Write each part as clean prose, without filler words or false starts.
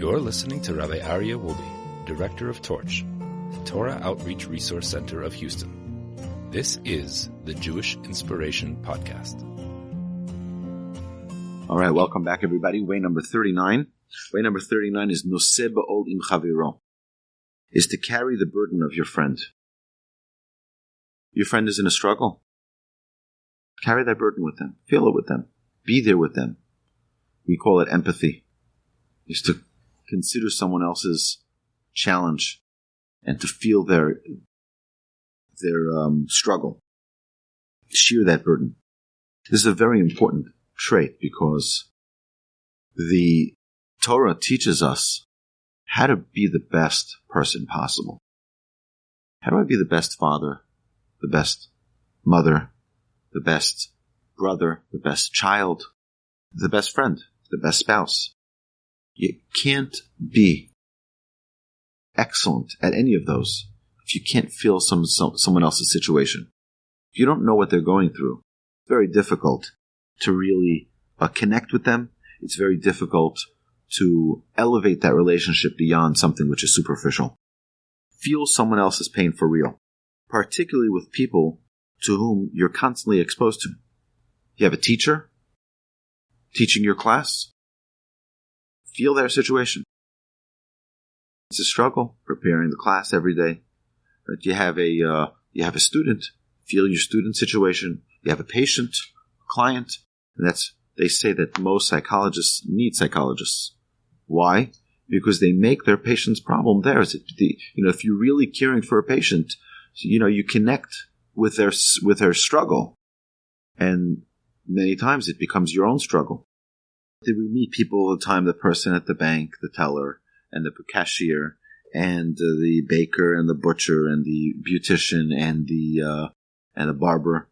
You're listening to Rabbi Aryeh Wolbe, Director of Torch, the Torah Outreach Resource Center of Houston. This is the Jewish Inspiration Podcast. All right, welcome back, everybody. Way number 39. Way number 39 is Noseh Be'ol Im Chaveiro, is to carry the burden of your friend. Your friend is in a struggle. Carry that burden with them. Feel it with them. Be there with them. We call it empathy. Is to consider someone else's challenge and to feel their struggle. Share that burden. This is a very important trait because the Torah teaches us how to be the best person possible. How do I be the best father, the best mother, the best brother, the best child, the best friend, the best spouse? You can't be excellent at any of those if you can't feel someone else's situation. If you don't know what they're going through, it's very difficult to really connect with them. It's very difficult to elevate that relationship beyond something which is superficial. Feel someone else's pain for real, particularly with people to whom you're constantly exposed to. You have a teacher teaching your class. Feel their situation. It's a struggle preparing the class every day. Right? You have a student. Feel your student situation. You have a patient, a client, and they say that most psychologists need psychologists. Why? Because they make their patient's problem theirs. If you're really caring for a patient, you connect with their struggle, and many times it becomes your own struggle. We meet people all the time, the person at the bank, the teller, and the cashier, and the baker, and the butcher, and the beautician, and the barber,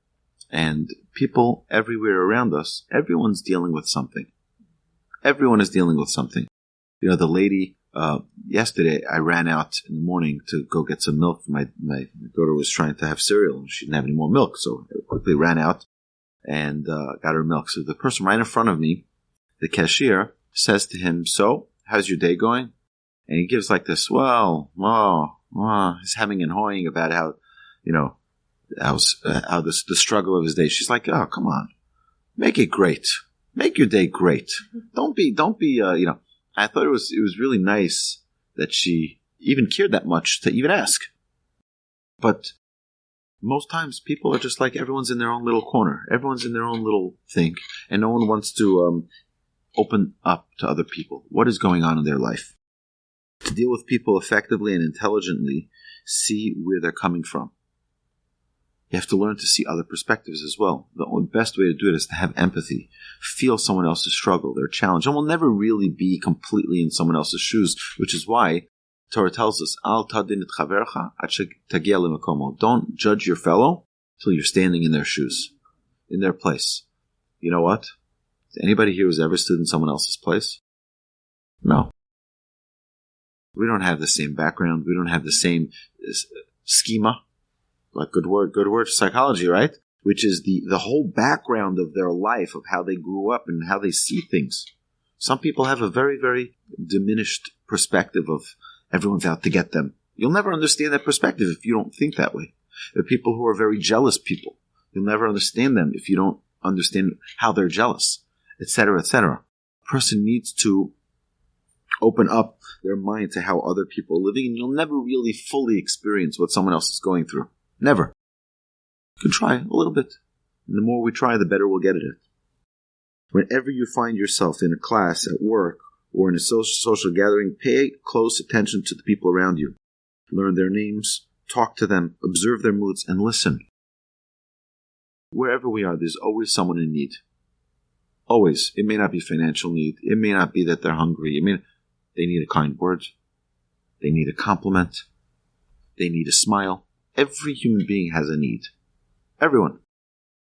and people everywhere around us. Everyone's dealing with something. Everyone is dealing with something. The lady, yesterday I ran out in the morning to go get some milk. My daughter was trying to have cereal, and she didn't have any more milk, so I quickly ran out and got her milk. So the person right in front of me, the cashier, says to him, "So, how's your day going?" And he gives like this, he's hemming and hawing about how the struggle of his day. She's like, "Oh, come on, make it great, make your day great. Don't be. I thought it was really nice that she even cared that much to even ask. But most times people are just like everyone's in their own little corner, everyone's in their own little thing, and no one wants to open up to other people. What is going on in their life? To deal with people effectively and intelligently, see where they're coming from. You have to learn to see other perspectives as well. The best way to do it is to have empathy. Feel someone else's struggle, their challenge. And we'll never really be completely in someone else's shoes, which is why Torah tells us, Al tadin et chavercha ad shetagia lemekomo. Don't judge your fellow till you're standing in their shoes, in their place. You know what? Is anybody here who's ever stood in someone else's place? No. We don't have the same background. We don't have the same schema. Like good word for psychology, right? Which is the whole background of their life, of how they grew up and how they see things. Some people have a very, very diminished perspective of everyone's out to get them. You'll never understand that perspective if you don't think that way. There are people who are very jealous people. You'll never understand them if you don't understand how they're jealous, etc., etc. A person needs to open up their mind to how other people are living, and you'll never really fully experience what someone else is going through. Never. You can try a little bit. And the more we try, the better we'll get at it. Whenever you find yourself in a class, at work, or in a social gathering, pay close attention to the people around you. Learn their names, talk to them, observe their moods, and listen. Wherever we are, there's always someone in need. Always. It may not be financial need. It may not be that they're hungry. They need a kind word. They need a compliment. They need a smile. Every human being has a need. Everyone.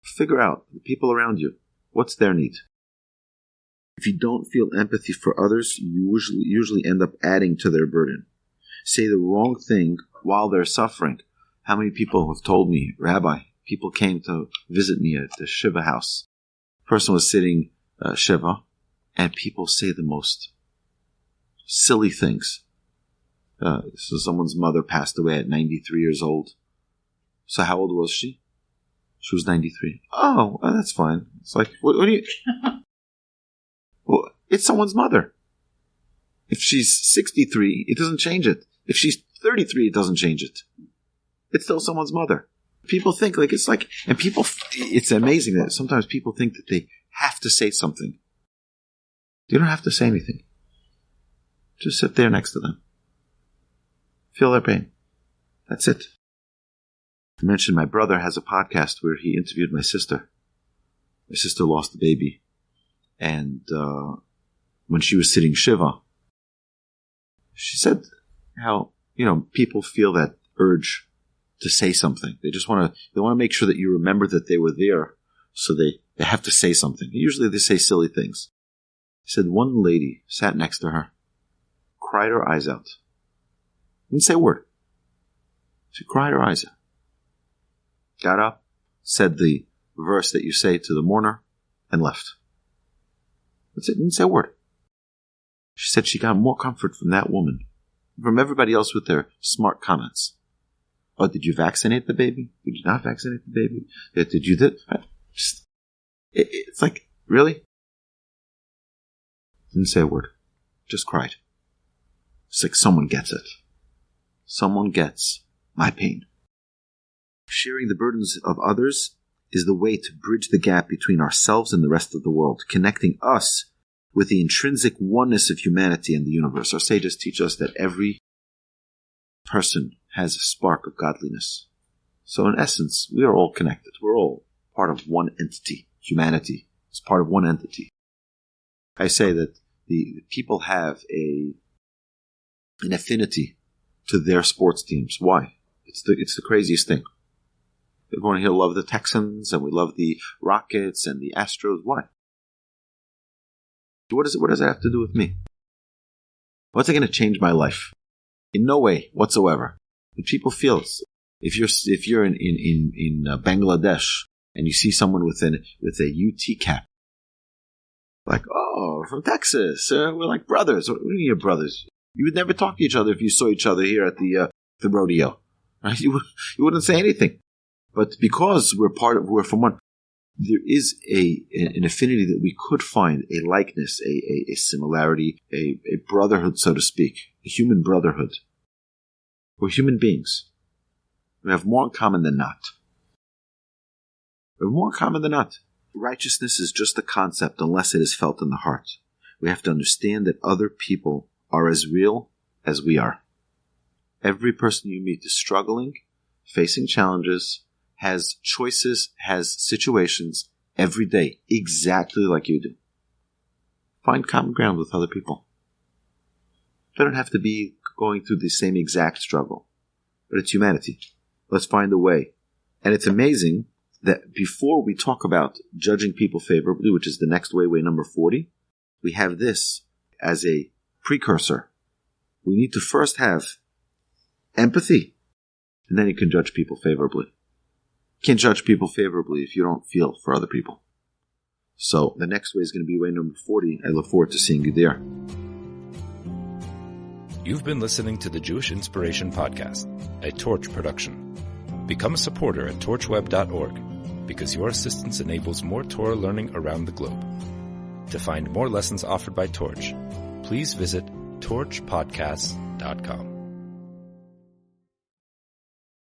Figure out the people around you. What's their need? If you don't feel empathy for others, you usually end up adding to their burden. Say the wrong thing while they're suffering. How many people have told me, Rabbi, people came to visit me at the Shiva house. The person was sitting Shiva, and people say the most silly things. So someone's mother passed away at 93 years old. So how old was she? She was 93. Oh, well, that's fine. It's like, what do you... Well, it's someone's mother. If she's 63, it doesn't change it. If she's 33, it doesn't change it. It's still someone's mother. People think it's amazing that sometimes people think that they have to say something. You don't have to say anything. Just sit there next to them. Feel their pain. That's it. I mentioned my brother has a podcast where he interviewed my sister. My sister lost a baby. And when she was sitting Shiva, she said how, people feel that urge to say something. They just want to make sure that you remember that they were there. So they have to say something. Usually they say silly things. He said one lady sat next to her, cried her eyes out. Didn't say a word. She cried her eyes out. Got up, said the verse that you say to the mourner, and left. That's it. Didn't say a word. She said she got more comfort from that woman, from everybody else with their smart comments. Oh, did you vaccinate the baby? Did you not vaccinate the baby? Did you do? It's like, really? Didn't say a word. Just cried. It's like someone gets it. Someone gets my pain. Sharing the burdens of others is the way to bridge the gap between ourselves and the rest of the world, connecting us with the intrinsic oneness of humanity and the universe. Our sages teach us that every person has a spark of godliness. So in essence, we are all connected. We're all part of one entity. Humanity is part of one entity. I say that the people have an affinity to their sports teams. Why? It's the craziest thing. Everyone here loves the Texans, and we love the Rockets and the Astros. Why? What does that have to do with me? What's it going to change my life? In no way whatsoever. But people feel, if you're in Bangladesh and you see someone with a UT cap, like, oh, from Texas, we're like brothers. What are your brothers? You would never talk to each other if you saw each other here at the rodeo. Right? You wouldn't say anything. But because we're from one, there is an affinity that we could find, a likeness, a similarity, a brotherhood, so to speak, a human brotherhood. We're human beings. We have more in common than not. We have more in common than not. Righteousness is just a concept unless it is felt in the heart. We have to understand that other people are as real as we are. Every person you meet is struggling, facing challenges, has choices, has situations every day, exactly like you do. Find common ground with other people. They don't have to be going through the same exact struggle, but it's humanity. Let's find a way. And it's amazing that before we talk about judging people favorably, which is the next way number 40, we have this as a precursor. We need to first have empathy, and then you can judge people favorably. You can't judge people favorably if you don't feel for other people. So the next way is going to be way number 40. I look forward to seeing you there. You've been listening to the Jewish Inspiration Podcast, a Torch production. Become a supporter at torchweb.org because your assistance enables more Torah learning around the globe. To find more lessons offered by Torch, please visit torchpodcasts.com.